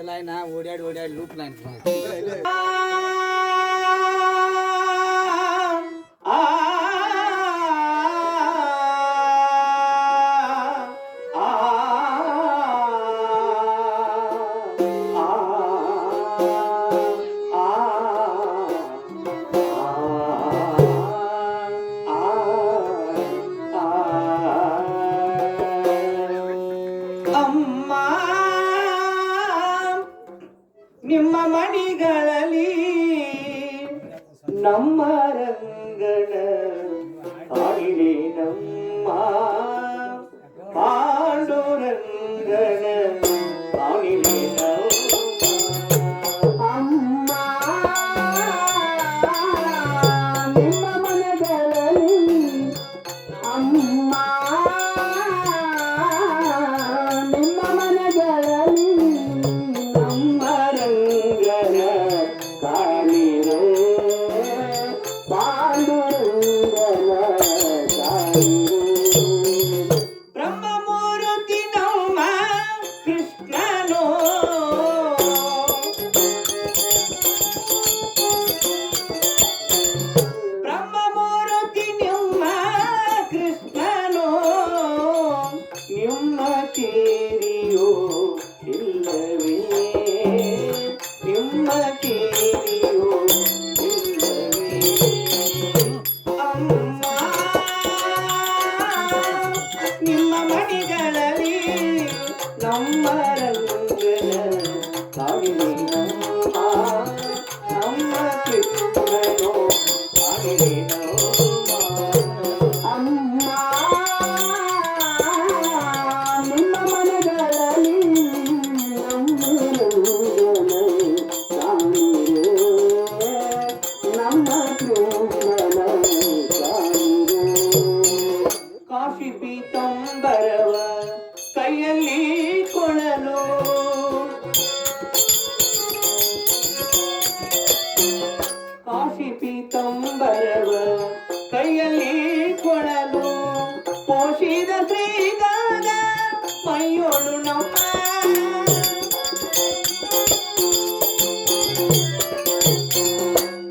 Line ಓಡಾಡಿ ಓಡಾಡಿ loop line ನಿಮ್ಮ ಮಣಿಗಳಲ್ಲಿ ನಮ್ಮ ರಂಗನ ಹಾಡಿದೆ ನಮ್ಮ ಪಾಂಡುರಂಗನ ಹಾಡಿದೆ ಅಮ್ಮ ನಿಮ್ಮ ಮನಗಳಲ್ಲಿ ಅಮ್ಮ ನಿಮ್ಮ ಮನಗಳಲ್ಲಿ ನಮ್ಮ ರಂಗನ ಕಾಣಿರೆ ಪಾಂಡುರಂಗನ ಬ್ರಹ್ಮಮೂರ್ತಿ ನಮ್ಮ ಕೃಷ್ಣನೋ ಬ್ರಹ್ಮಮೂರ್ತಿ ನಿಮ್ಮ ಕೃಷ್ಣನೋ ನಿಮ್ಮ ಕೇರಿಯೋ ಇಲ್ಲವೇ ನಿಮ್ಮ ಕೇರಿಯೋ ಇಲ್ಲವೇ ಅಮ್ಮ ನಿಮ್ಮ ಮಣಿಗಳಲ್ಲಿ ನಮ್ಮ ರಂಗನ ಕಾಡಿದೆ ನಮ್ಮ ಕೃಷ್ಣನೋ ಕಾಡಿದೆ ಅಮ್ಮ ನಿಮ್ಮ ಮನಗಳಲ್ಲಿ ನಮ್ಮ ನಮ್ಮ ಕೃಷ್ಣನ ಕಾಫಿ ಪೀತಂಬರವ ಕೈಯಲ್ಲಿ ಕೊಳಲು ಕಾಫಿ ಪೀತಂಬರವ ಕೈಯಲ್ಲಿ ಕೊಳಲು ಪೋಷಿದ ಶ್ರೀಗಂಧ ಮೈಯೋಳು ನಮ್ಮ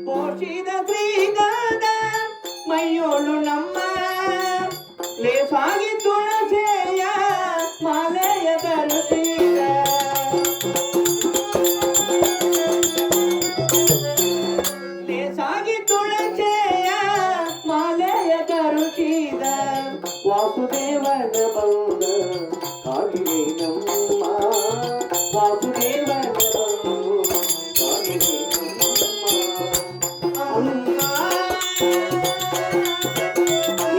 ಪೋಷಿದ ಶ್ರೀಗಂಧ ಮೈಯೋಳು ನಮ್ಮ ಲೇಸಾಗಿ ತುಳಸೆಯ ಮಾಲೆಯ ಧರಿಸಿದ ಲೇಸಾಗಿ ತುಳಸೆಯ ಮಾಲೆಯ ಧರಿಸಿದ ವಾಸುದೇವನ ಬಂದ ಕಾಡಿದೆ ನಮ್ಮ ವಾಸುದೇವನ ಬಂದ ಕಾಡಿದೆ ನಮ್ಮ ಅಮ್ಮ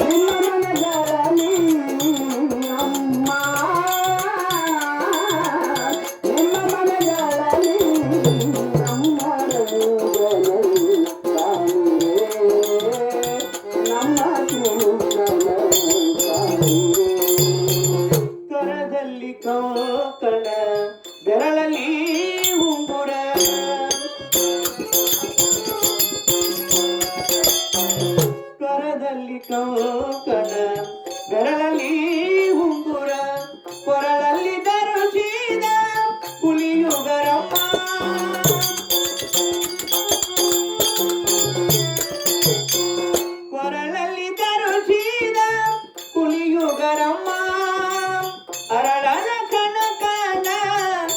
ನಿಮ್ಮ ಮನಗಳಲ್ಲಿ ಅಮ್ಮ ನಿಮ್ಮ ಮನಗಳಲ್ಲಿ ನಮ್ಮ ರಂಗನಲ್ಲಿ ನಮ್ಮ ಕೃಷ್ಣನ ಕರದಲ್ಲಿ ಕಂಕಣ ಬೆರಳಲ್ಲಿ ಉಂಗುರ ಕರದಲ್ಲಿ ಕಂಕಣ ಬೆರಳಲ್ಲಿ ಉಂಗುರ ಕೊರಳಲ್ಲಿ ಧರಿಸಿದ ಹುಲಿಯುಗರಮ್ಮ ಕೊರಳಲ್ಲಿ ಧರಿಸಿದ ಹುಲಿಯುಗರಮ್ಮ ಅರಳನ ಕನಕನ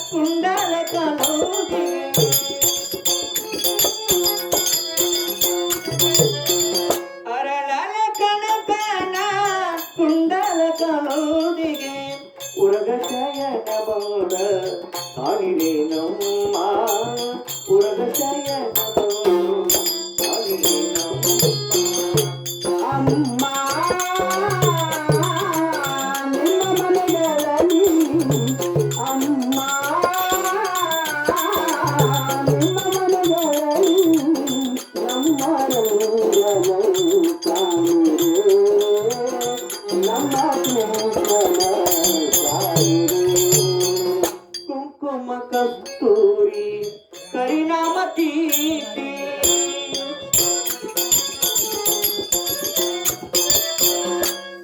ಕುಂಡಲ ಕನೋದಿಗೆ ಅರಳನ ಕನಕನ ಕುಂಡಲ ಕನೋದಿಗೆ ಉರಗ ಶಯನ ಬೋಡ ಹಾಡಿದೆ ನಮ್ಮ ಉರಗ ಶಯನ ಬೋಡ ಹಾಡಿದೆ ಅಮ್ಮ ನಿಮ್ಮ ಮನಗಳಲ್ಲಿ ಅಮ್ಮ ನಿಮ್ಮ ಮನಗಳಲ್ಲಿ ನಮ್ಮ ರಂಗನಲ್ಲಿ ನಮ್ಮ ಕೃಷ್ಣನ ಕುಂಕುಮ ಕಸ್ತೂರಿ ಕರಿನಾಮ ತೀಟಿ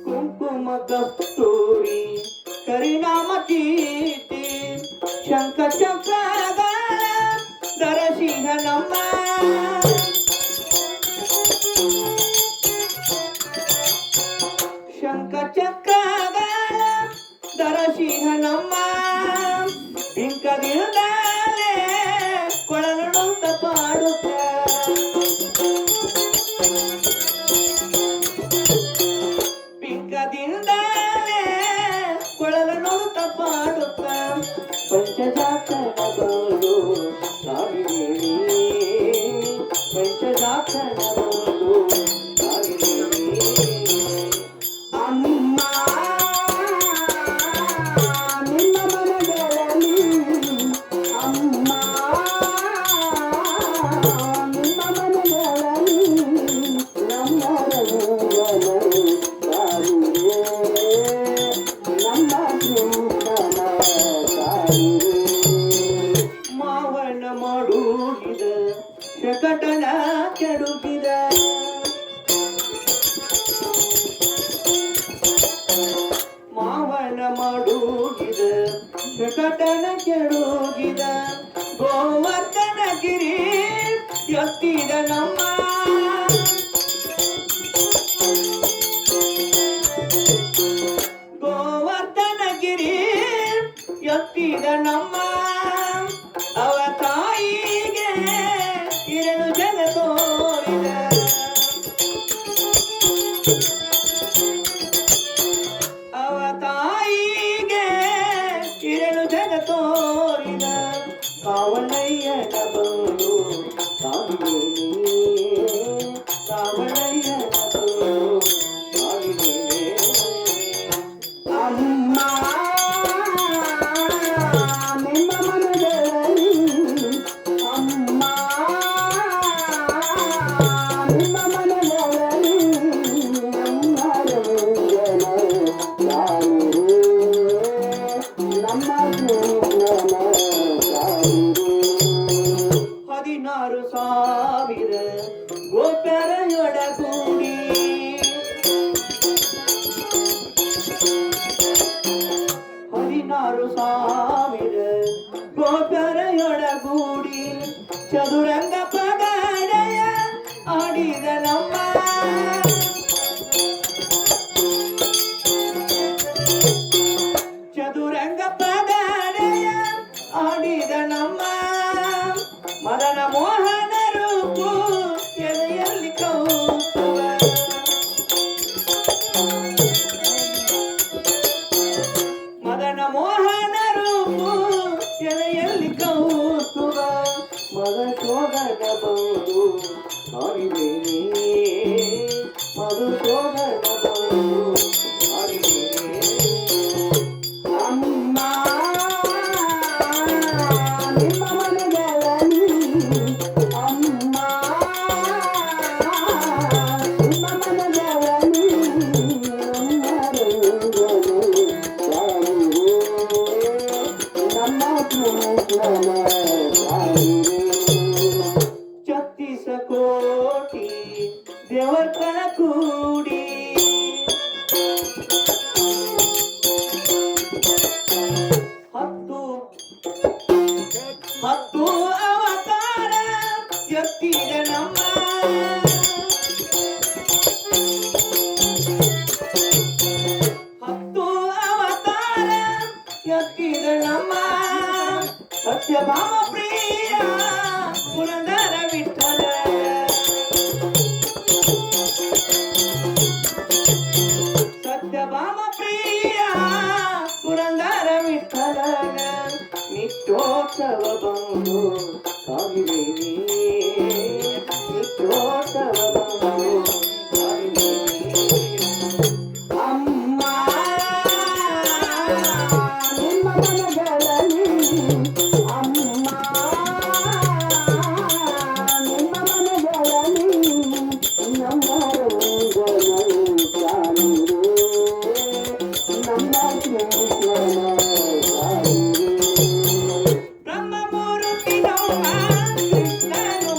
ಕುಂಕುಮ ಕಸ್ತೂರಿ ಕರಿನಾಮ ತೀಟಿ ಶಂಕ ಚಕ್ರ ಚಕ್ರಗಳ ದರಸಿಹ ನಮ್ಮ ಶಂಖ ಚಕ್ರಗಳ ದರಸಿಹ ನಮ್ಮ ಬಿಂಕದಿಂದಲೇ ಕೊಳಲುಂತ ಪಾಡುತ್ತ ಬಿಂಕದಿಂದಲೇ ಕೊಳಲುಂತ ಪಾಡುತ್ತ ಪಂಚಜಾತನಗಳು ಸಾವಿರೇಳಿ ಪಂಚಜಾತನಗಳು ಸಾವಿರೇಳಿ ಅಮ್ಮ ನಿಮ್ಮ ಮನೆಗಳಲ್ಲಿ ಅಮ್ಮ ನಿಮ್ಮ ಮನೆಗಳಲ್ಲಿ ನಮ್ಮ ರಂಗನ ಸಾರಿದೆ ನಮ್ಮ ಜೀವನ ಸಾರಿದೆ ಮಾವನ ಮಾಡುಗಿದ ಶಕಟನ ಕೆಡುಕಿದ ಮಾವನ ಮಾಡುಗಿದ ಶಕಟನ ಕೆಡುಗಿದ ಗೋವರ್ಧನ ಗಿರಿ ಎತ್ತಿದ ನಮ್ಮ ಗೋವರ್ಧನ ಗಿರಿ ಎತ್ತಿದ ನಮ್ಮ ಅವ ತಾಯಿಗೆ ಇರಲು ಜಗ ತೋರಿದ ಅವ ತಾಯಿಗೆ ಇರಲು ಜಗ ತೋರಿದ ಕಾವಲಯ್ಯನ ಬಂದು ಸಾವಿರೇಳಿ ಕಾವಲಯ್ಯನ ಬಂದು ಸಾವಿರೇಳಿ ಅಮ್ಮ ನಿಮ್ಮ ಮನೆಗಳಲ್ಲಿ ಅಮ್ಮ ನಿಮ್ಮ ಮನೆಗಳಲ್ಲಿ ನಮ್ಮ ರಂಗನ ಸಾರಿದೆ ನಮ್ಮ ಜೀವನ ಸಾರಿದೆ 16,000 ಗೋಪರಯೊಡಗೂಡಿ 16,000 ಗೋಪರಯೊಡಗೂಡಿ ಚದುರಂಗ ಪಗಡೆಯ ಆಡಿದ ನಮ್ಮ ಚದುರಂಗ ಪಗಡೆಯ ಆಡಿದ ನಮ್ಮ ಮದನ ಮೋಹನ ರೂಪು ಎದೆಯಲ್ಲಿ ಕೌತುಕ ಮದನ ಮೋಹನ ರೂಪು ಎದೆಯಲ್ಲಿ ಕೌತುಕ ಮದ ಶೋಧನ ಬಂದು ಹಾಡಿದೇನೆ ಮಧು ಶೋಧನ ಬಂದು ಹಾಡಿದೇನೆ ಅಮ್ಮ ನಿಮ್ಮ ಮನೆಗಳಲ್ಲಿ ಅಮ್ಮ ನಿಮ್ಮ ಮನೆಗಳಲ್ಲಿ ನಮ್ಮ ರಂಗನ ಸಾರಿದೆ ನಮ್ಮ ಜೀವನ ಸಾರಿದೆ 36 ಕೋಟಿ ದೇವರ ಕೂಡಿ ಹತ್ತು ಅವತಾರ ಎತ್ತಿದ ನಮ್ಮ ಹತ್ತು ಅವತಾರ ಎತ್ತಿದ ನಮ್ಮ ಸತ್ಯಭಾಮ ಪ್ರಿಯ ಪುರಂದರ ವಿಠಲ ಸತ್ಯಭಾಮ ಪ್ರಿಯ ಪುರಂದರ ವಿಠಲನ ನಿತ್ಯೋತ್ಸವ ಬಂದು ಸಾವಿರೇಳಿ ನಿತ್ಯೋತ್ಸವ ಬಂದು ಸಾವಿರೇಳಿ ಅಮ್ಮ ನಿಮ್ಮ ಮನೆಗಳಲ್ಲಿ ಅಮ್ಮ ನಿಮ್ಮ ಮನೆಗಳಲ್ಲಿ ನಮ್ಮ ರಂಗನ ಸಾರಿದೆ ನಮ್ಮ ಜೀವನ ಸಾರಿದೆ ಬ್ರಹ್ಮಮೂರ್ತಿ ನಮ್ಮ ಕೃಷ್ಣನು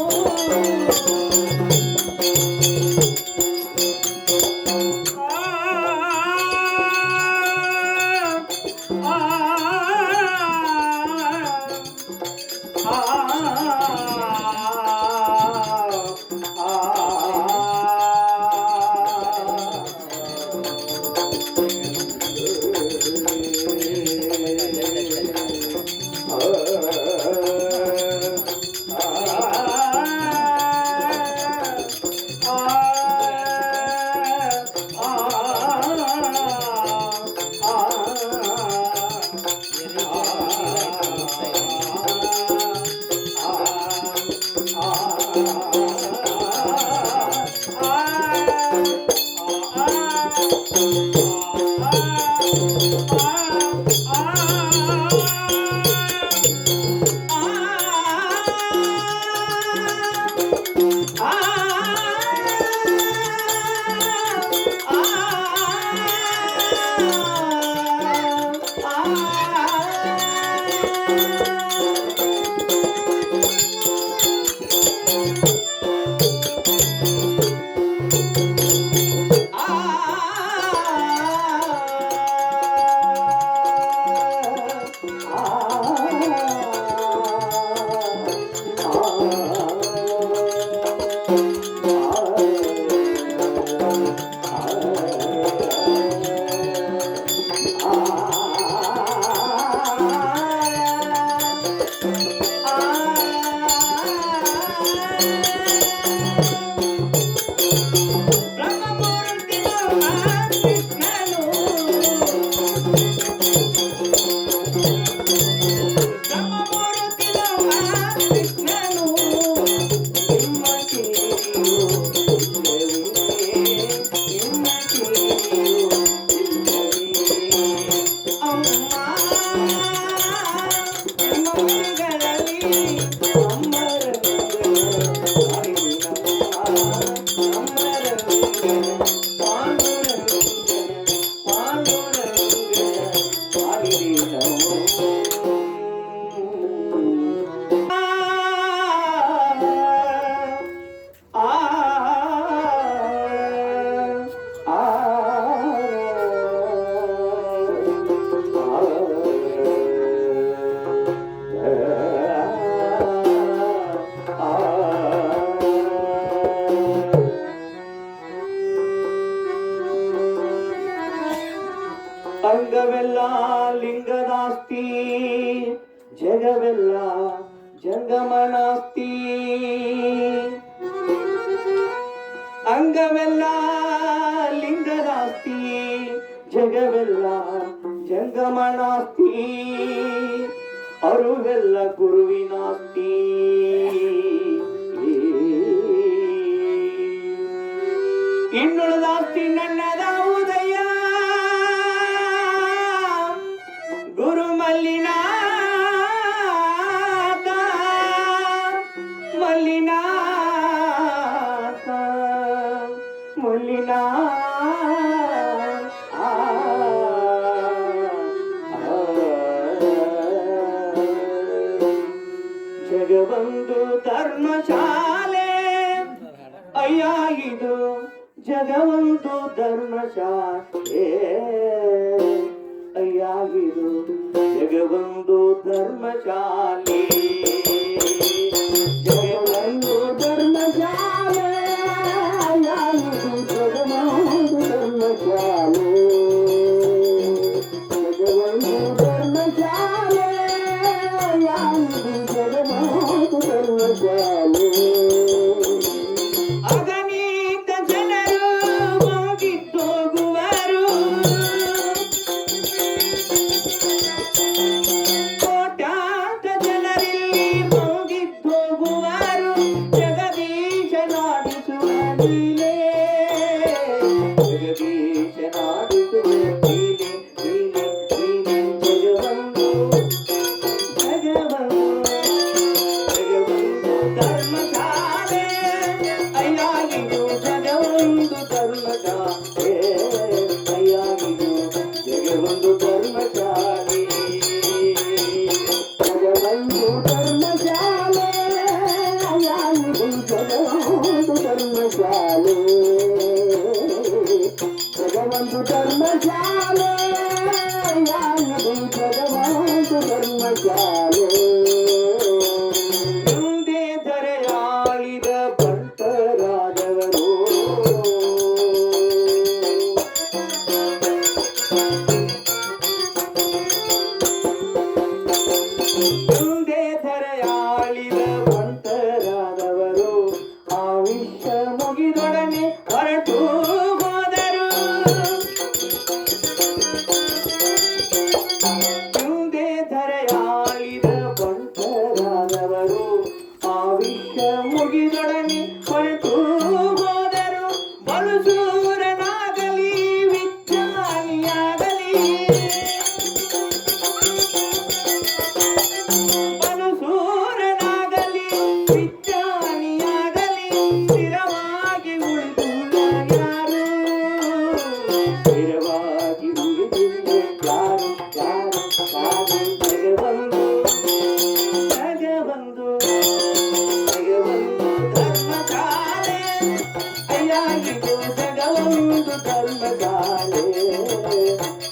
ಅಂಗವೆಲ್ಲ ಲಿಂಗದಾಸ್ತಿ ಜಗವೆಲ್ಲ ಜಂಗಮನಾಸ್ತಿ ಅಂಗವೆಲ್ಲ ಲಿಂಗದಾಸ್ತಿ ಜಗವೆಲ್ಲ ಜಂಗಮನಾಸ್ತಿ ಅರುವೆಲ್ಲ ಗುರುವಿನಾಸ್ತಿ ಇನ್ನುಳಿದಾಸ್ತಿ ನನ್ನದಾವುದಯ್ಯ ಗುರು ಮಲ್ಲಿನಾಥ ಮಲ್ಲಿನಾಥ ಜಗವೊಂದು ಧರ್ಮಶಾಲೆ ಅಯ್ಯ ಇದು ಜಗವೊಂದು ಧರ್ಮಶಾಲೆ ಅಯ್ಯ ಇದು ಜಗವೊಂದು ಧರ್ಮಶಾಲೆ ಜಗವೊಂದು ಧರ್ಮಶಾಲೆ ಅಯ್ಯ ಇದು ಜಗವೊಂದು ಧರ್ಮಶಾಲೆ ಜಗವೊಂದು ಧರ್ಮಶಾಲೆ ಅಯ್ಯ ಇದು ಜಗವೊಂದು ಧರ್ಮಶಾಲೆ ಅಗಣಿತ ಜನರು ಹೋಗಿದ್ದೋಗುವರು ಕೋಟ್ಯಾಂತ ಜನರಲ್ಲಿ ಹೋಗಿದ್ದೋಗುವರು ಜಗದೀಶ ನಾಡಿಸುವ ಲೀಲೆ ಜಗದೀಶ ನಾಡಿಸುವ ಲೀಲೆ ಲೀಲೆ ಲೀಲೆ ಜಗವೊಂದು ಜಗವೊಂದು ಜಗವೊಂದು ಮುಂದೆ ಧರೆಯಾಳಿದ ಬಂಟರಾದವರು ಆ ವಿಶ್ವ ಮುಗಿದೊಡನೆ ಹೊರಟು ಹೋದರು. ಮುಂದೆ ಧರೆಯಾಳಿದ ಬಂಟರಾದವರು ಆ ವಿಶ್ವ ಮುಗಿದೊಡನೆ ಹೊರಟು ಹೋದರು. ಬಲುಸೂರನಾಗಲಿ ವಿಜ್ಞಾನಿಯಾಗಲಿ ಬಲುಸೂರನಾಗಲಿ ವಿಜ್ಞಾನಿಯಾಗಲಿ ಸ್ಥಿರವಾಗಿ ಉಳಿದುಳ್ಳ ಯಾರು? ಸ್ಥಿರವಾಗಿ ಉಳಿದುಳ್ಳ ಯಾರು? ಯಾರು? ಯಾರು? ಜಗವಂದು ಜಗವಂದು ಜಗವಂದು ಧರ್ಮಶಾಲೆ ಅಯ್ಯಾಗಿದು ಜಗವಂದು ಧರ್ಮಶಾಲೆ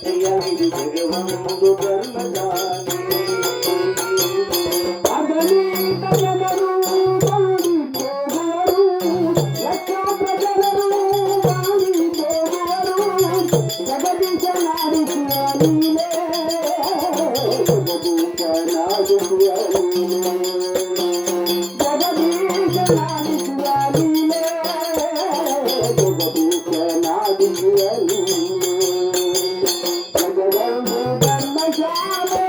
ಅಯ್ಯಾಗಿದು ಜಗವಂದು ಧರ್ಮಶಾಲೆ. ಅಗಲಿದ ಜನರು ಬಂದು ಹೋಗುವರು, ಲಕ್ಷಾಂತರ ಜನರು ಬಾಳಿ ಹೋಗುವರು. ಜಗದೀಶನಾಡಿಸುವ ನೀನೇ, ಜಗದೀಶನಾಡಿಸುವ ನೀನೇ, ಜಗದೀಶನಾಡಿಸುವ ನೀನೇ, ಜಗದೀಶನಾಡಿಸುವ ನೀನೇ. ಜಗವಂದು ಧರ್ಮಶಾಲೆ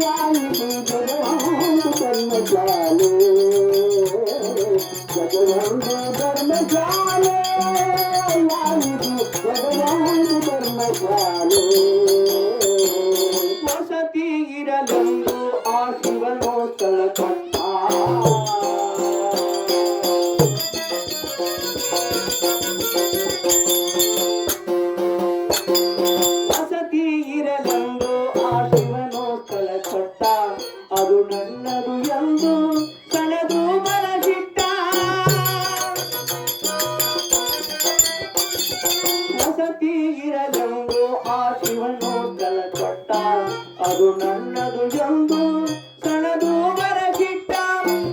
ಯಾಯಿದು ಜಗವಂದು ಧರ್ಮಶಾಲೆ, ಜಗವಂದು ಧರ್ಮಶಾಲೆ ಯಾಯಿದು ಜಗವಂದು ಧರ್ಮಶಾಲೆ. ವಸತಿ ಇರಲೆಂದು ಆ ಶಿವನೋ ಸ್ಥಳ ಕೊಟ್ಟ. ವಸತಿ ಇರಲೆಂದು ಆ ಶಿವನೋ ಸ್ಥಳ ಕೊಟ್ಟ. ಅದು ನನ್ನದು ಎಂದು ಕಣದು ಮನಸಿಟ್ಟ. ವಸತಿ ಇರಲೆಂದು ಆ ಶಿವನೋ ಸ್ಥಳ ಕೊಟ್ಟ. ಅದು ನನ್ನದು ಎಂದು ಕಣದು ಮನಸಿಟ್ಟ.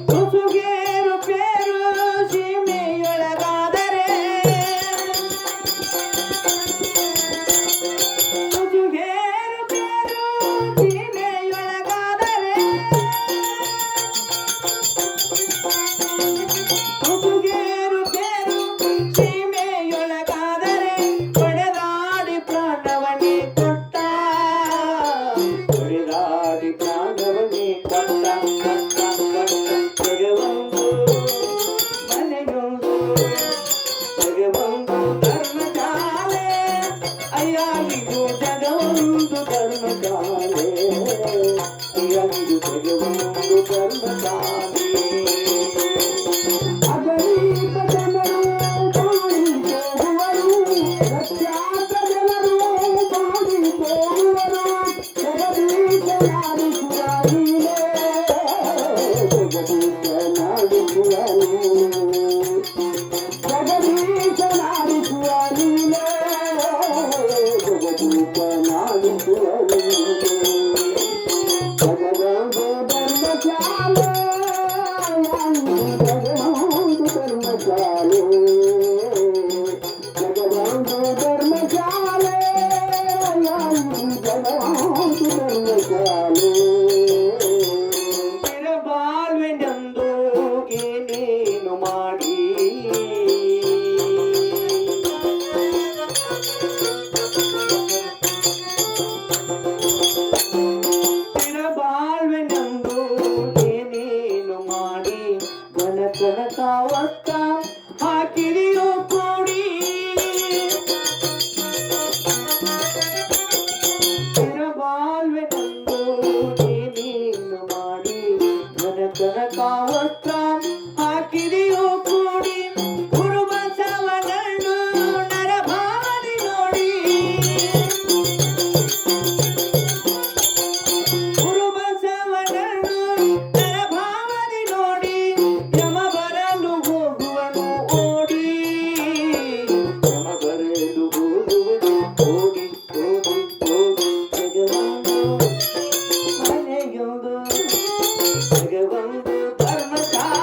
ತುಸುಗೇರು ಪೇರು ಸೀಮೆಯೊಳಗಾದರೆ ತುಸುಗೇರು ಪೇರು ಸೀಮೆಯೊಳಗಾದರೆ ತುಸುಗೇರು ಪೇರು ಸೀಮೆಯೊಳಗಾದರೆ ಹೊಡೆದಾಡಿ ಪ್ರಾಣವನ್ನೇ ಕೊಟ್ಟ. ಹೊಡೆದಾಡಿ ಪ್ರಾಣವನ್ನೇ ಕೊಟ್ಟ. ಕೊಟ್ಟ ಕೊಟ್ಟ ಜಗವಂದು ಮನೆಯೊಂದು ಜಗವಂದು ಧರ್ಮಶಾಲೆ ಅಯ್ಯಾಗಿದು ಜಗವಂದು ಧರ್ಮಶಾಲೆ ಅಯ್ಯಾಗಿದು ಜಗವಂದು ಧರ್ಮಶಾಲೆ. ಅಗಲಿದ ಜನರು ಬಾಳಿ ಹೋಗುವರು, ಲಕ್ಷಾಂತರ ಜನರು ಬಾಳಿ ಹೋಗುವರು. ಜಗದೀಶನಾಡಿಸುವ ನೀನೇ, ಜಗದೀಶನಾಡಿಸುವ ನೀನೇ, ಜಗದೀಶನಾಡಿಸುವ ನೀನೇ, ಜಗದೀಶನಾಡಿಸುವ ನೀನೇ. ಜಗವಂದು ಧರ್ಮಶಾಲೆ ಯಾಯಿದು ಜಗವಂದು ಧರ್ಮಶಾಲೆ, ಜಗವಂದು ಧರ್ಮಶಾಲೆ ಯಾಯಿದು ಜಗವಂದು ಧರ್ಮಶಾಲೆ. ಸ್ಥಿರಬಾಳ್ವೆನೆಂದು ಏನೇನು ಮಾಡಿ ಸ್ಥಿರಬಾಳ್ವೆನೆಂದು ಏನೇನು ಮಾಡಿ ಕನಕನಕಾವತ್ತ ಹಾಕಿದೆಯೋ ಕೂಡಿ. ಸ್ಥಿರಬಾಳ್ವೆನೆಂದು ಏನೇನು ಮಾಡಿ ಕನಕನಕಾವತ್ತ ಹಾಕಿದೆಯೋ ಕೂಡಿ. ಗುರುಬಸವನನ್ನು ನರಭಾವನೆ ನೋಡಿ. ಗುರುಬಸವನನ್ನು ನರಭಾವನೆ ನೋಡಿ. ಯಮ ಬರಲು ಹೋಗುವನು ಓಡಿ. ಯಮ ಬರಲು ಹೋಗುವನು ಓಡಿ ಓಡಿ ಓಡಿ. ಜಗವಂದು ಮನೆಯೊಂದು ಜಗವಂದು ಧರ್ಮಶಾಲೆ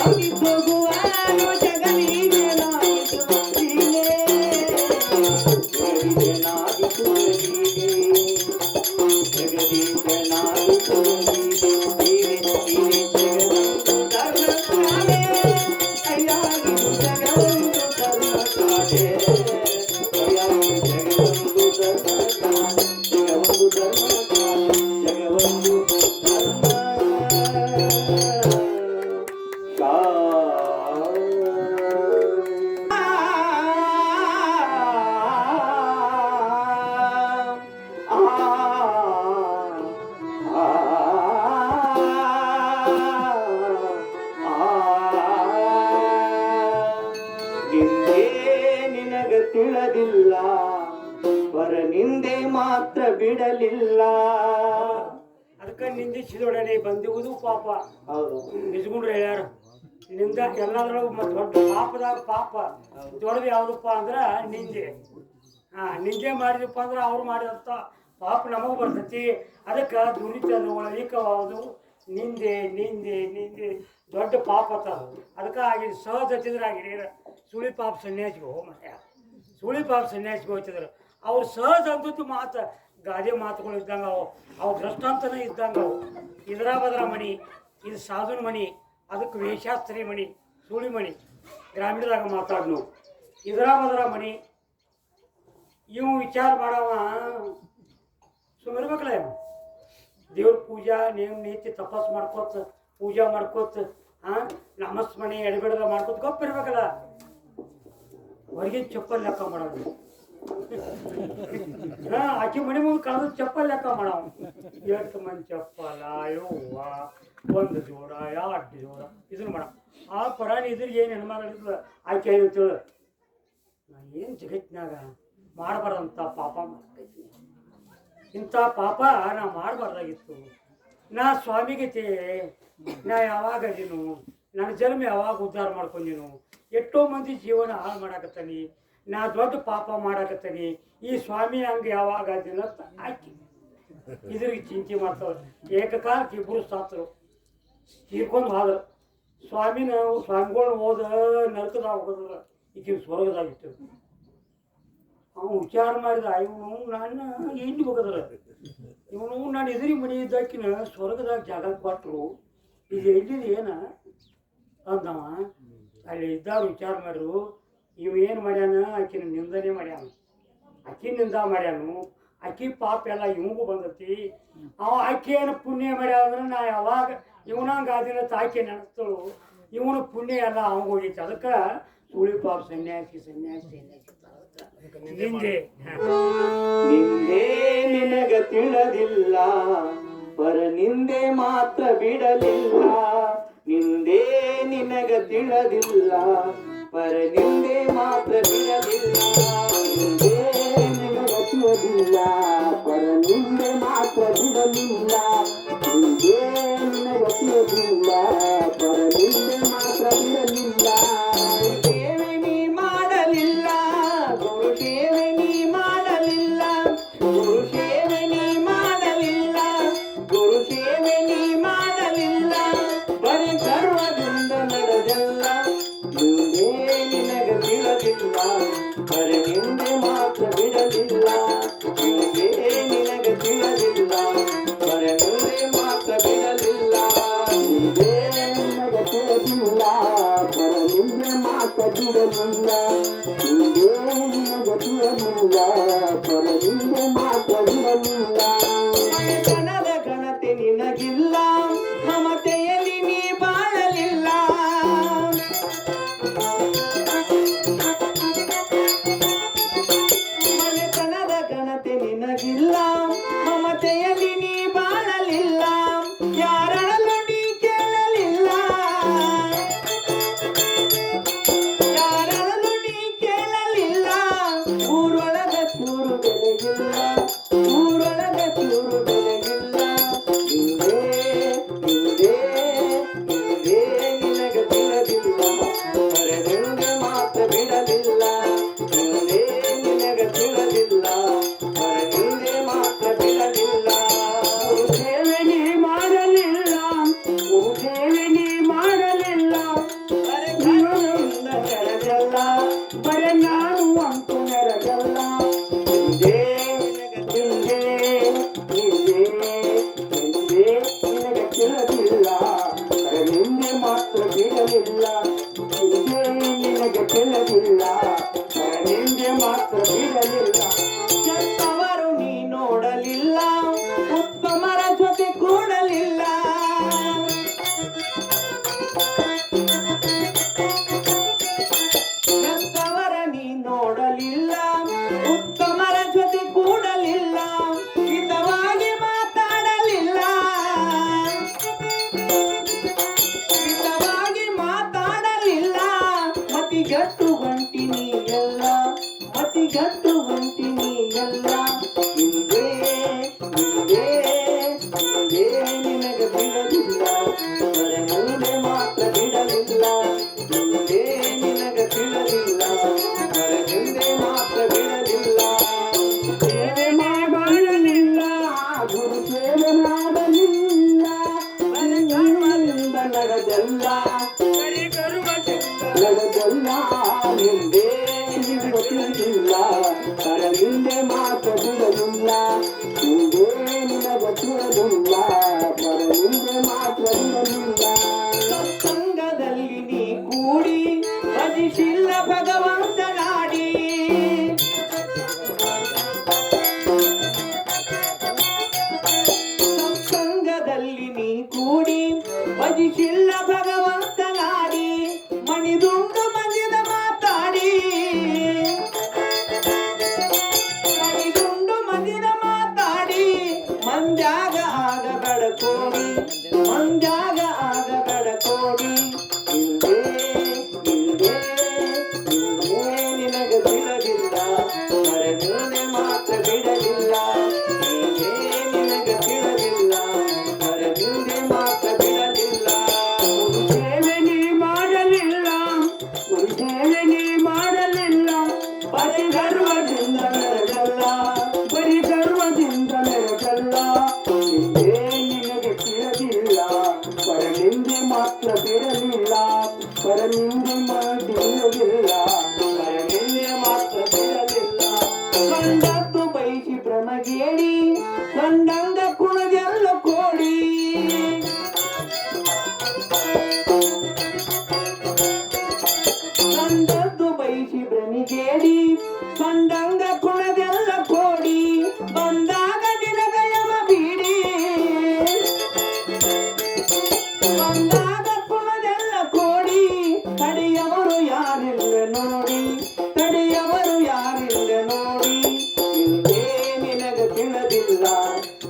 ಹೋಗುವಾನು ಜಗಲಿಗೆನಾಗಿತು ನೀನೇ ಜಗದೀಶನಾಗಿತು ನೀನೇ ಜಗದೊಂದು ಧರ್ಮಶಾಲೆ ಅಯ್ಯಾಗಿದು ಜಗವೊಂದು ಧರ್ಮಶಾಲೆ ಅಯ್ಯಾಗಿದು ಜಗವೊಂದು ಧರ್ಮಶಾಲೆ ಜಗವೊಂದು ಧರ್ಮಶಾಲೆ ಜಗವೊಂದು ನಿಂದೆ ನಿನಗ ತಿಳಿದಿಲ್ಲ ಪರ ನಿಂದೆ ಮಾತ್ರ ಬಿಡಲಿಲ್ಲ ಅದಕ್ಕೆ ನಿಂದಿಸಿದೊಡನೆ ಬಂದಿರುವುದು ಪಾಪ. ಹೌದು ನಿಜಗುಂಡ್ರೆ ಹೇಳ್ಯಾರ ನಿಂದ ಎಲ್ಲದ್ರೊಳಗೆ ಮತ್ತೆ ದೊಡ್ಡ ಪಾಪದಾಗ ಪಾಪ ದೊಡ್ಡದು ಯಾವ್ದಪ್ಪ ಅಂದ್ರೆ ನಿಂದೆ. ನಿಂದೆ ಮಾಡಿದಪ್ಪ ಅಂದ್ರೆ ಅವ್ರು ಮಾಡಿದಂಥ ಪಾಪ ನಮಗೆ ಬರ್ತೈತಿ. ಅದಕ್ಕೆ ದುಡಿತದ ಒಳಗಿಕವಾದು ನಿಂದೆ ನಿಂದೆ ನಿಂದೆ ದೊಡ್ಡ ಪಾಪ ಅತ್ತ. ಅದಕ್ಕೆ ಆಗಿ ಸಹಜ ಹಚ್ಚಿದ್ರೆ ಆಗಿರಿ ಸುಳಿ ಪಾಪ ಸನ್ಯಾಸಿಗೆ ಹೋಗ ಮರ್ಯ ಸುಳಿ ಪಾಪ ಸನ್ಯಾಸಿಗೆ ಹೋಗ್ತಿದ್ರು. ಅವ್ರು ಸಹಜ ಅಂದದ್ದು ಮಾತು ಗಾದೆ ಮಾತುಗಳು ಇದ್ದಂಗೆ ಅವು ದೃಷ್ಟಾಂತನೇ ಇದ್ದಂಗೆ ಅವು. ಇದ್ರಾ ಬದ್ರ ಮಣಿ ಇದು ಸಾಧುನ ಮಣಿ, ಅದಕ್ಕೆ ವೇಷಾಸ್ತ್ರಿ ಮಣಿ ಸುಳಿ ಮಣಿ ಗ್ರಾಮೀಣದಾಗ ಮಾತಾಡ್ನು ಇದ್ರಾ ಬದ್ರ ಮಣಿ. ಇವು ವಿಚಾರ ಮಾಡವ ಸುಮ್ಮಿರ್ಬೇಕಲ್ಲ ಇವ ದೇವ್ರ ಪೂಜಾ ನೇಮ್ ನೀತಿ ತಪಸ್ ಮಾಡ್ಕೋತ ಪೂಜಾ ಮಾಡ್ಕೋತ ನಮಸ್ಮಣಿ ಎಡಬಿಡದ ಮಾಡ್ಕೋತ ಗೊತ್ತಿರ್ಬೇಕಲ್ಲ. ಹೊರಗಿನ ಚಪ್ಪಲ್ ಲೆಕ್ಕ ಮಾಡೋದು ಆಕೆ ಮನೆ ಮುಂದೆ ಕಳೆದ ಚಪ್ಪಲ್ ಲೆಕ್ಕ ಮಾಡವ. ಎಷ್ಟು ಮಂದಿ ಚಪ್ಪಲ ಯವ್ವ ಒಂದು ಜೋಡ ಎರಡು ಜೋಡ ಇದನ್ನ ಮಾಡ ಆ ಪರಾಣಿ ಇದ್ರಿಗೆ ಏನು ಹೆಣ್ಮಾಡಿದ್ಲು ಆಕೆ ಹೇಳ್ತೇಳು ನಾ ಏನು ಜಗತ್ತಿನಾಗ ಮಾಡಬಾರ್ದಂಥ ಪಾಪ ಮಾಡ್ತೈತಿ. ಇಂಥ ಪಾಪ ನಾ ಮಾಡಬಾರ್ದಾಗಿತ್ತು. ನಾ ಸ್ವಾಮಿಗತಿ ನಾ ಯಾವಾಗ ಅದೀನು ನನ್ನ ಜನ್ಮ ಯಾವಾಗ ಉದ್ಧಾರ ಮಾಡ್ಕೊಂಡೀನು. ಎಷ್ಟೋ ಮಂದಿ ಜೀವನ ಹಾಳು ಮಾಡಾಕತ್ತಾನಿ. ನಾ ದೊಡ್ಡ ಪಾಪ ಮಾಡಾಕತ್ತಾನಿ. ಈ ಸ್ವಾಮಿ ಹಂಗೆ ಯಾವಾಗ ಅದಿಲ್ಲ ಅಂತ ಆಕಿ ಇದ್ರಿಗೆ ಚಿಂತೆ ಮಾಡ್ತಾವೆ. ಏಕಕಾಲಕ್ಕೆ ಇಬ್ಬರು ಸಾತರು ತೀರ್ಕೊಂಡು ಹೋದ್ರು. ಸ್ವಾಮಿಗಳು ಹೋದ ನರಕದಾಗ ಹೋದ್ರ ಈಗಿನ ಸ್ವರ್ಗದಾಗಿತ್ತು. ಅವನು ವಿಚಾರ ಮಾಡಿದ ಇವನು ನನ್ನ ಎಲ್ಲಿ ಹೋಗದ್ರ ಇವನು ನಾನು ಎದುರಿ ಮನೆ ಇದ್ದಾಕಿನ ಸ್ವರ್ಗದಾಗ ಜಾಗ ಕೊಟ್ಟರು ಇದು ಎಲ್ಲಿದೆ ಏನ ಅಂದವ. ಅಲ್ಲಿ ಇದ್ದಾರು ವಿಚಾರ ಮಾಡ್ರು ಇವ ಏನು ಮಾಡ್ಯಾನ ಆಕಿನ ನಿಂದನೆ ಮಾಡ್ಯಾನ. ಅಕ್ಕಿ ನಿಂದ ಮಾಡ್ಯಾನು. ಅಕ್ಕಿ ಪಾಪ ಎಲ್ಲ ಇವಂಗೂ ಬಂದತಿ. ಅವ ಅಕ್ಕಿ ಏನು ಪುಣ್ಯ ಮಾಡ್ಯಾವ ಅಂದ್ರೆ ನಾ ಯಾವಾಗ ಇವನಂಗೆ ಆದಿನ ಆಕೆ ನೆನೆಸ್ತಳು ಇವನು ಪುಣ್ಯ ಎಲ್ಲ ಅವಂಗ ಹೋಗಿತ್ತು. ಅದಕ್ಕೆ ಸುಳಿ ಪಾಪ ಸನ್ಯಾಸಿ ಸನ್ಯಾಸಿ ಸನ್ಯಾಸಿ ನಿಂದೆ ನಿಂದೆ ನಿನಗ ತಿಳಿದಿಲ್ಲ ಪರ ನಿಂದೆ ಮಾತ್ರ ಬಿಡಲಿಲ್ಲ. ನಿಂದೆ ನಿನಗ ತಿಳಿದಿಲ್ಲ ಪರ ನಿಂದೆ ಮಾತ್ರ ಬಿಡಲಿಲ್ಲ. ನಿಂದೆ ನಿನಗ ತಿಳಿದಿಲ್ಲ ಪರ ನಿಂದೆ ಮಾತ್ರ ಬಿಡಲಿಲ್ಲ. ನಿಂದೆ ನಿನಗ ತಿಳಿದಿಲ್ಲ ಪರ ನಿಂದೆ ಮಾತ್ರ ಬಿಡಲಿಲ್ಲ. ಸೇವೆ ನೀ ಮಾಡಲಿಲ್ಲ ಗುರು ಸೇವೆ ನೀ ಮಾಡಲಿಲ್ಲ. ಗುರು ಸೇವೆ ನೀ ಮಾಡಲಿಲ್ಲ ಗುರು ಸೇವೆ ನೀ ಮಾಡಲಿಲ್ಲ. ಬರೀ ಗರ್ವದಿಂದ ನಡೆದಲ್ಲ. ನಿಂದೆ ನಿನಗ ತಿಳಿದಿಲ್ಲ ಪರ ನಿಂದೆ ಮಾತ್ರ ಬಿಡಲಿಲ್ಲ. ನಿಂದೆ ನಿನಗ ತಿಳಿದಿಲ್ಲ ಪರ ನಿಂದೆ ಮಾತ್ರ ಬಿಡಲಿಲ್ಲ. ನಿಂದೆ ನಿನಗ ತಿಳಿದಿಲ್ಲ ಪರ ನಿಂದೆ ಮಾತ್ರ ಬಿಡಲಿಲ್ಲ. ನಿಂದೆ ನಿನಗ ತಿಳಿದಿಲ್ಲ ಪರ ನಿಂದೆ ಮಾತ್ರ ಬಿಡಲಿಲ್ಲ. ಮನೆತನದ ಘನತೆ ನಿನಗಿಲ್ಲ ಮಮತೆಯಲ್ಲಿ ನೀ ಬಾಳಲಿಲ್ಲ. ಮನೆತನದ ಘನತೆ ನಿನಗಿಲ್ಲ ಮಮತೆಯಲ್ಲಿ ನೀ ಬಾಳಲಿಲ್ಲ. ಯಾರಲ್ಲೂ ನೀ ಕೇಳಲಿಲ್ಲ ಯಾರಲ್ಲೂ ನೀ ಕೇಳಲಿಲ್ಲ. ಊರೊಳಗ ಚೂರು ಬೆಲೆಗಿಲ್ಲ ಊರೊಳಗ ಚೂರು ಬೆಲೆಗಿಲ್ಲ. ಬಿಡಲಿಲ್ಲ ಹಿಂದೆ ನಿನಗೆ ತಿಳಿದಿಲ್ಲ ಹಿಂದೆ ಮಾತ್ರ ಬಿಡಲಿಲ್ಲ ಕೆಟ್ಟವರು ನೀ ನೋಡಲಿಲ್ಲ ಉತ್ತಮರ ಜೊತೆ ಕೂಡಲಿಲ್ಲ ಕೆಟ್ಟವರ ನೀ ನೋಡಲಿಲ್ಲ ಉತ್ತಮರ ಜೊತೆ ಕೂಡಲಿಲ್ಲ ಹಿತವಾಗಿ ಮಾತಾಡಲಿಲ್ಲ ಹಿತವಾಗಿ ಮಾತಾಡಲಿಲ್ಲ ಮತಿಗಟ್ಟು ಹೊಂಟಿನಿ ಎಲ್ಲ ಮತಿಗಟ್ಟು ಹೊಂಟಿನಿ ಎಲ್ಲ ಹಿಂದೆ ಹಿಂದೆ ಹಿಂದೆ ನಿನಗೆ ಬಿಡಲಿಲ್ಲ ಹೊರ ಮುಂದೆ ಮಾತ್ರ ಬಿಡಲಿಲ್ಲ ಹಿಂದೆ ನಿನಗೆ ಬಿಡಲಿಲ್ಲ ಹೊರ ಮುಂದೆ ಮಾತ್ರ ಬಿಡಲಿಲ್ಲ ಸೇವೆ ಮಾಡಲಿಲ್ಲ ಗುರು ಸೇವೆ ಮಾಡಲಿಲ್ಲ ಬರಗಾಲದಿಂದ ನಡೆದಲ್ಲ ನಡೆದಲ್ಲ ಹಿಂದೆ ನಿನಗೆ ತಿಳಿದಿಲ್ಲ ಕರ ಹಿಂದೆ ಮಾತ್ರ ಬಿಡಲಿಲ್ಲ ಹಿಂದೆ ನಿನಗೆ ತಿಳಿದಿಲ್ಲ ಕರ ಹಿಂದೆ ಮಾತ್ರ ಬಿಡಲಿಲ್ಲ ಸತ್ಸಂಗದಲ್ಲಿ ನೀ ಕೂಡಿ ಭಜಿಸಿಲ್ಲ ಭಗವಂತ ನಾಡಿ ಸತ್ಸಂಗದಲ್ಲಿ ನೀ ಕೂಡಿ ಭಜಿಸಿಲ್ಲ ಭಗವಂತ ನಾಡಿ ಮಣಿದುಂಡು ಮಂದಿದ ಮಾತಾಡಿ ಮಣಿದುಂಡು ಮಂದಿದ ಮಾತಾಡಿ ಮಂಜಾಗ ಆಗ ಬೆಳಕೋಡಿ ಮಂಜಾಗ ಆಗ ಬೆಳಕೋಡಿ ಹಿಂದೆ ಹಿಂದೆ ಹಿಂದೆ ನಿನಗೆ ಬಿಡಲಿಲ್ಲ ಹೊರ ಮುಂದೆ ಮಾತ್ರ ಬಿಡಲಿಲ್ಲ ಹಿಂದೆ ನಿನಗೆ ಬಿಡಲಿಲ್ಲ ಹೊರ ಮುಂದೆ ಮಾತ್ರ ಬಿಡಲಿಲ್ಲ ಸೇವೆ ನೀ ಮಾಡಲಿಲ್ಲ ಗುರು ಸೇವೆ ನೀ ಮಾಡಲಿಲ್ಲ ಬರೀ ಗರ್ವದಿಂದ ನಡೆದಲ್ಲ ಬರೀ ಗರ್ವದಿಂದ ನಡೆದಲ್ಲ ಹಿಂದೆ ನಿನಗೆ ತಿಳಿದಿಲ್ಲ ಪರ ನಿಂದೆ ಮಾತ್ರ ಬಿಡಲಿಲ್ಲ ಪರ ನಿಂದೆ ಮಾಡಿಲ್ಲ ಹೊರ ಮುಂದೆ ಮಾತ್ರ ಬಿಡಲಿಲ್ಲ ಕಂಡದ್ದು ಬಯಸಿ ಭ್ರಮಗೇಡಿ ಕಂಡಂಗ ಕುಣದೆಲ್ಲ ಕೋಡಿ ಕಂಡದ್ದು ಬಯಸಿ ಭ್ರಮಿಗೇಡಿ ಕಂಡಂಗ ಕುಣದೆಲ್ಲ ಕೋಡಿ ಬಂದಾಗ ನಿನಗಯಮ ಬೀಡಿ ಬಂದಾಗ ಕುಣದೆಲ್ಲ ಕೋಡಿ ತಡೆಯವರು ಯಾರಿಲ್ಲ ನೋಡಿ ತಡೆಯವರು ಯಾರಿಲ್ಲ ನೋಡಿ ಹಿಂದೆ ನಿನಗೆ ತಿಳಿದಿಲ್ಲ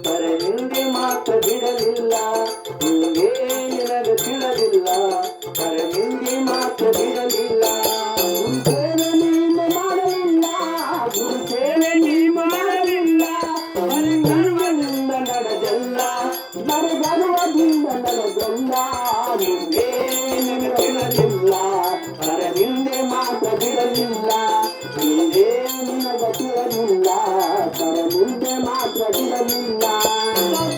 ಪರ ಹಿಂದೆ ಮಾತ್ರ ಬಿಡಲಿಲ್ಲ ಹಿಂದೆ ನಿನಗೆ ತಿಳಿದಿಲ್ಲ ಪರ ಹಿಂದೆ ಮಾತ್ರ ಬಿಡಲಿಲ್ಲ ಸೇವೆ ನೀನು ಮಾಡಲಿಲ್ಲ ಗುರು ಸೇವೆ ನೀ ಮಾಡಲಿಲ್ಲ ಬರೀ ಗರ್ವದಿಂದ ನಡೆದಲ್ಲ ಗರ್ವದಿಂದ ನಡೆದಲ್ಲ ಹಿಂದೆ ನಿನಗೆ ತಿಳಿದಿಲ್ಲ ಪರ ಹಿಂದೆ ಮಾತ್ರ ಬಿಡಲಿಲ್ಲ ಹಿಂದೆ ನಿನಗೆ ತಿಳಿದಿಲ್ಲ ಪರ ಮುಂದೆ ಮಾತ್ರ ಬಿಡಲಿಲ್ಲ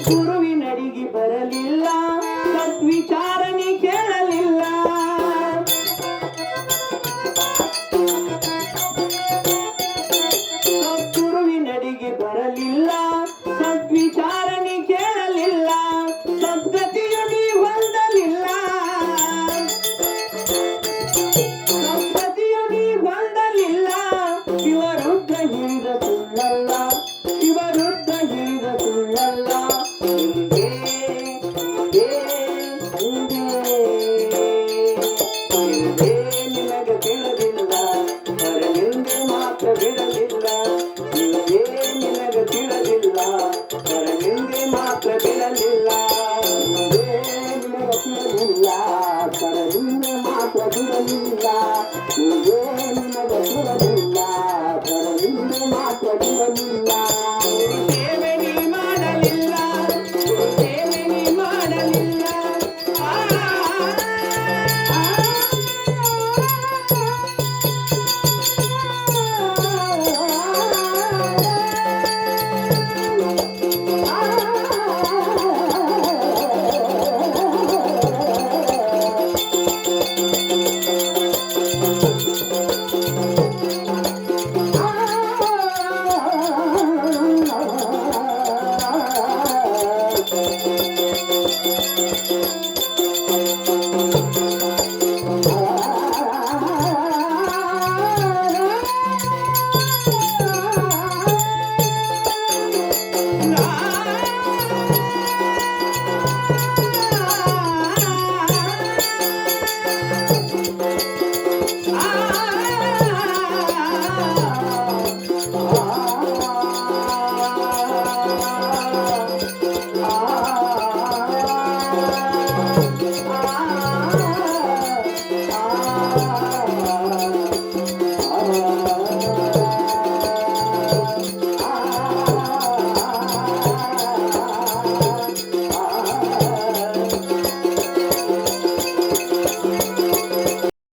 ಗುರುವಿನಡಿಗೆ ಬರಲಿಲ್ಲ ಸದ್ವಿಚಾರಣೆ ಕೇಳಲಿಲ್ಲ ಸದ್ಗುರುವಿನಡಿಗೆ ಬರಲಿಲ್ಲ ಸದ್ವಿಚಾರಣೆ ಕೇಳಲಿಲ್ಲ ಸದ್ಗತಿಯು ನೀ ಹೊಂದಲಿಲ್ಲ ಸದ್ಗತಿಯು ನೀ ಹೊಂದಲಿಲ್ಲ ಶಿವರುದ್ಧ ಹಿಡಿದ ಸುಳ್ಳಲ್ಲ ಶಿವರುದ್ಧ ಹಿಡಿದ ಸುಳ್ಳಲ್ಲ ಹಿಂದೆ ಹಿಂದೆ ಹಿಂದೆ ಹಿಂದೆ ನಿನಗೆ ತಿಳಿದಿಲ್ಲ ಹೊರ ಹಿಂದೆ ಮಾತ್ರ ಬಿಡಲಿಲ್ಲ ಹಿಂದೆ ನಿನಗೆ ತಿಳಿದಿಲ್ಲ ಹೊರ ಹಿಂದೆ ಮಾತ್ರ ಬಿಡಲಿಲ್ಲ ಹಿಂದೆ ನಿನಗೆ ತಿಳಿದಿಲ್ಲ ಪರ ಹಿಂದೆ ಮಾತ್ರ ಬಿಡಲಿಲ್ಲ ಹಿಂದೆ